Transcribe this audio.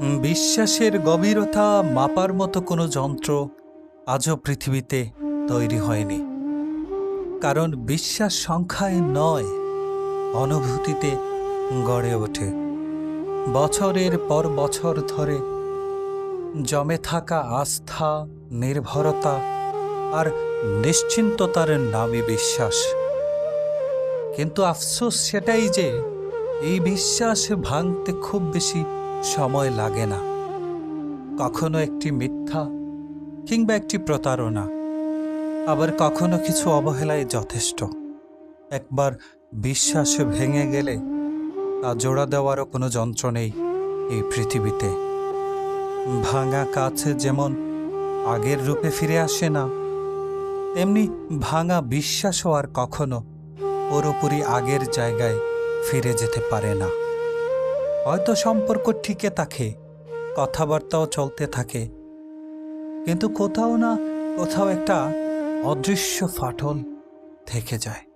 বিশ্বাসের গভীরতা মাপার মতো কোনো যন্ত্র আজও পৃথিবীতে তৈরি হয়নি। কারণ বিশ্বাস সংখ্যায় নয়, অনুভূতিতে গড়ে ওঠে। বছরের পর বছর ধরে জমে থাকা আস্থা, নির্ভরতা আর নিশ্চিন্ততার নামই বিশ্বাস। কিন্তু আফসোস সেটাই যে এই বিশ্বাস ভাঙতে খুব বেশি সময় লাগে না। কখনো একটি মিথ্যা কিংবা একটি প্রতারণা, আবার কখনো কিছু অবহেলায় যথেষ্ট। একবার বিশ্বাস ভেঙে গেলে তা জোড়া দেওয়ারও কোনো যন্ত্র নেই এই পৃথিবীতে। ভাঙা কাছ যেমন আগের রূপে ফিরে আসে না, তেমনি ভাঙা বিশ্বাসও আর কখনো পুরোপুরি আগের জায়গায় ফিরে যেতে পারে না। হয়তো সম্পর্ক টিকে থাকে, কথাবার্তাও চলতে থাকে, কিন্তু কোথাও না কোথাও একটা অদৃশ্য ফাটল থেকে যায়।